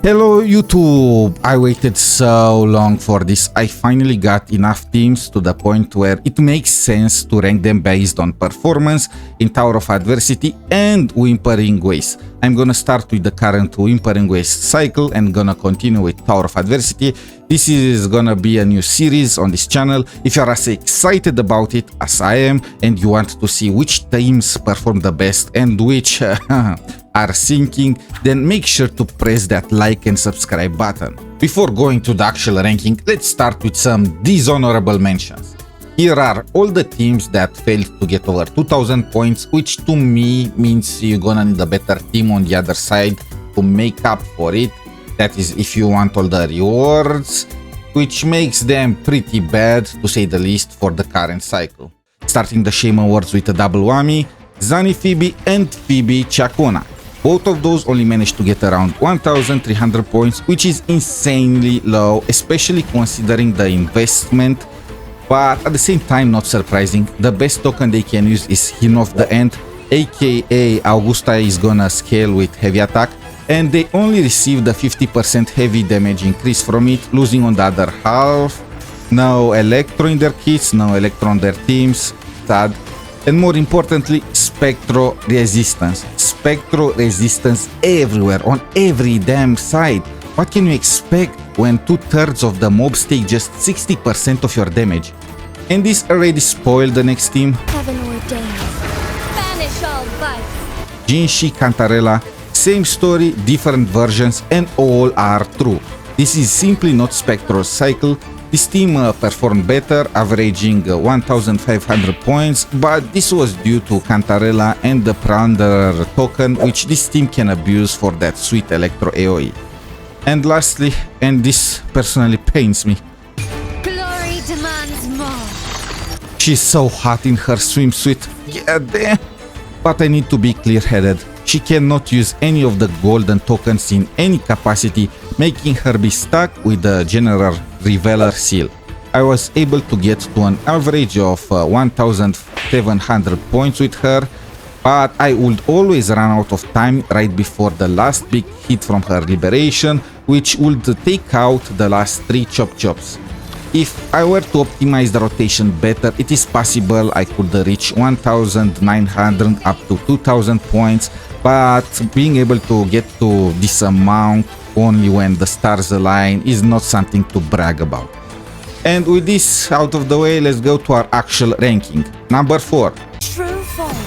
Hello YouTube! I waited so long for this. I finally got enough teams to the point where it makes sense to rank them based on performance in Tower of Adversity and Whimpering Wastes. I'm gonna start with the current Whimpering Wastes cycle and gonna continue with Tower of Adversity. This is gonna be a new series on this channel. If you're as excited about it as I am and you want to see which teams perform the best and which are sinking, then make sure to press that like and subscribe button. Before going to the actual ranking, let's start with some dishonorable mentions. Here are all the teams that failed to get over 2000 points, which to me means you're gonna need a better team on the other side to make up for it. That is if you want all the rewards, which makes them pretty bad to say the least for the current cycle. Starting the Shame Awards with a double whammy, 𝗖cie𝗽𝗆𝗵𝗵 and 𝗖cie𝗽𝗆𝗆𝗵𝗁. Both of those only managed to get around 1300 points, which is insanely low, especially considering the investment, but at the same time not surprising. The best token they can use is Hymn of the End, aka Augusta is gonna scale with heavy attack, and they only received a 50% heavy damage increase from it, losing on the other half. No Electro in their kits, no Electro on their teams, sad. And more importantly, Spectro Resistance. Spectro Resistance everywhere, on every damn side. What can you expect when 2/3 of the mobs take just 60% of your damage? And this already spoiled the next team. Heaven ordained. Banish all vice. 𝗖cie𝗽𝗆𝗆𝗵𝗁, cantarella, same story, different versions, and all are true. This is simply not Spectro's cycle. This team performed better, averaging 1500 points, but this was due to Cantarella and the Plunderer token, which this team can abuse for that sweet Electro AoE. And lastly, and this personally pains me, Glory demands more. she's so hot in her swimsuit, yeah damn. But I need to be clear-headed. She cannot use any of the golden tokens in any capacity, making her be stuck with the General Reveler seal. I was able to get to an average of 1700 points with her, but I would always run out of time right before the last big hit from her liberation, which would take out the last 3 chops. If I were to optimize the rotation better, it is possible I could reach 1900 up to 2000 points, but being able to get to this amount only when the stars align is not something to brag about. And with this out of the way, let's go to our actual ranking. Number 4. True form.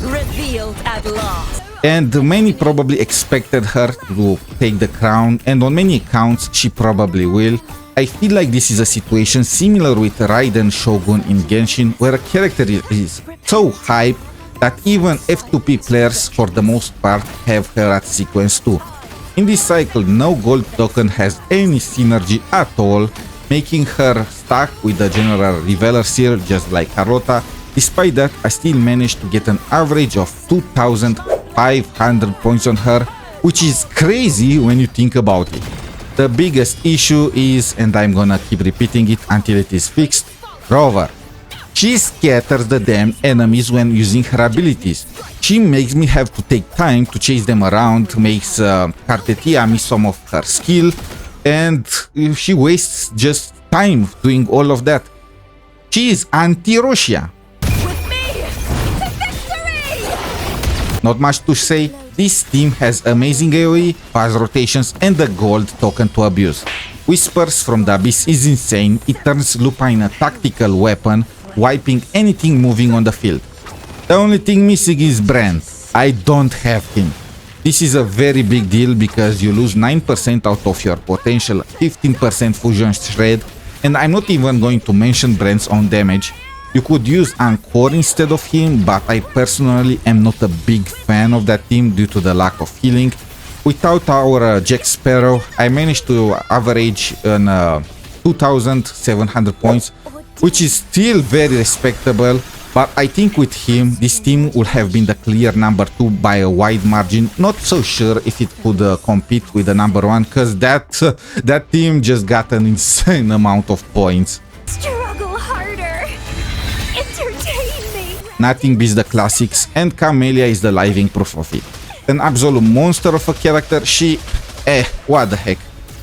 Revealed at last. And many probably expected her to take the crown, and on many accounts she probably will. I feel like this is a situation similar with Raiden Shogun in Genshin, where a character is so hype that even F2P players for the most part have her at sequence 2. In this cycle, no gold token has any synergy at all, making her stuck with the General Reveler seal just like Carlota. Despite that, I still managed to get an average of 2500 points on her, which is crazy when you think about it. The biggest issue is, and I'm gonna keep repeating it until it is fixed, Rover. She scatters the damn enemies when using her abilities. She makes me have to take time to chase them around, makes Cartethyia miss some of her skill, and she wastes just time doing all of that. She is anti-Roccia. With me to victory! Not much to say. This team has amazing AoE, fast rotations, and a gold token to abuse. Whispers from the Abyss is insane. It turns Lupa in a tactical weapon, wiping anything moving on the field. The only thing missing is Brand. I don't have him. This is a very big deal because you lose 9% out of your potential 15% fusion shred, and I'm not even going to mention Brand's own damage. You could use Encore instead of him, but I personally am not a big fan of that team due to the lack of healing. Without our Jack Sparrow, I managed to average 2700 points, which is still very respectable, but I think with him, this team would have been the clear number 2 by a wide margin. Not so sure if it could compete with the number 1, because that team just got an insane amount of points. Struggle harder. Entertain me. Nothing beats the classics, and Camellya is the living proof of it. An absolute monster of a character. She What the heck.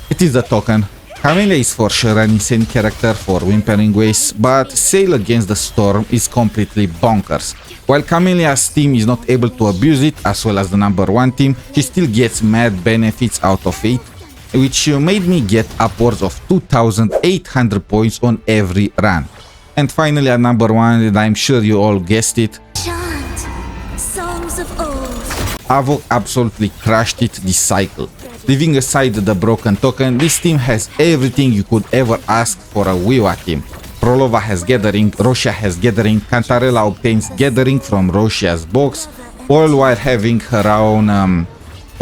It is the token. Camellya is for sure an insane character for Whimpering Wastes, but Sail Against the Storm is completely bonkers. While Camellya's team is not able to abuse it as well as the number 1 team, she still gets mad benefits out of it, which made me get upwards of 2,800 points on every run. And finally at number 1, and I'm sure you all guessed it, Chant songs of old. Avo absolutely crushed it this cycle. Leaving aside the broken token, this team has everything you could ever ask for a Whiwa team. Phrolova has Gathering, Roccia has Gathering, Cantarella obtains Gathering from Roccia's box, all while having her own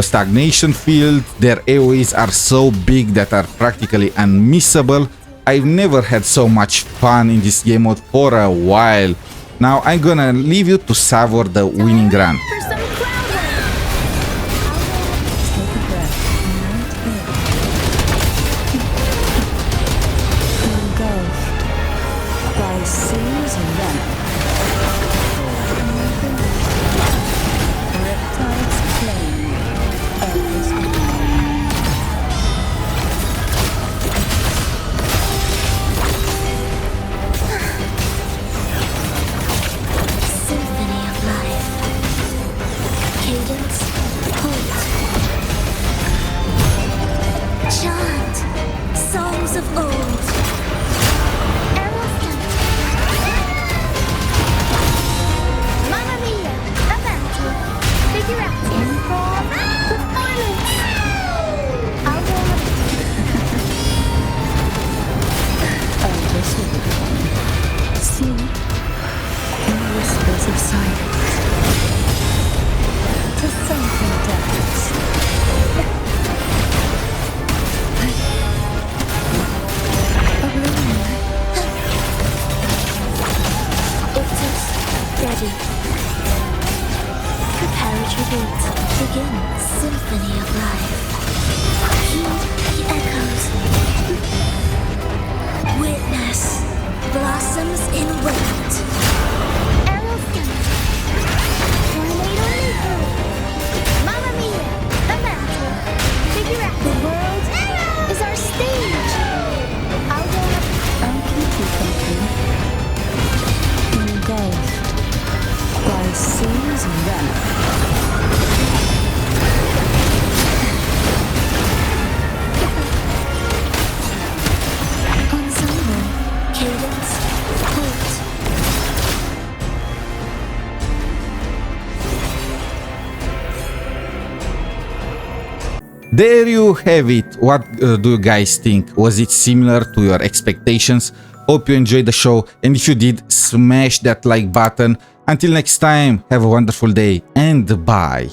stagnation field. Their AoEs are so big that are practically unmissable. I've never had so much fun in this game mode for a while. Now I'm gonna leave you to savor the winning run. For some cloud wave. Take a breath and in. Engulfed by seas and them. Reptiles playing Earth's Symphony of life. Cadence, hold. Chant songs of old. Elephant. Mamma mia, avanti. Figurati. Performance. I'll go. See, in the whispers of silence, to something depths. It is ready. Prepare tribute. Begin symphony of life. Heed the echoes. Witness blossoms in wind. Elephant. Tornado Lupa. Mamma mia. Avanti. Figure out. The world is our stage. I'll go up. I'll keep you company. Engulfed by seas and them. Ensemble. Cadence. Hold. There you have it. What do you guys think? Was it similar to your expectations? Hope you enjoyed the show, and if you did, smash that like button. Until next time, have a wonderful day and bye.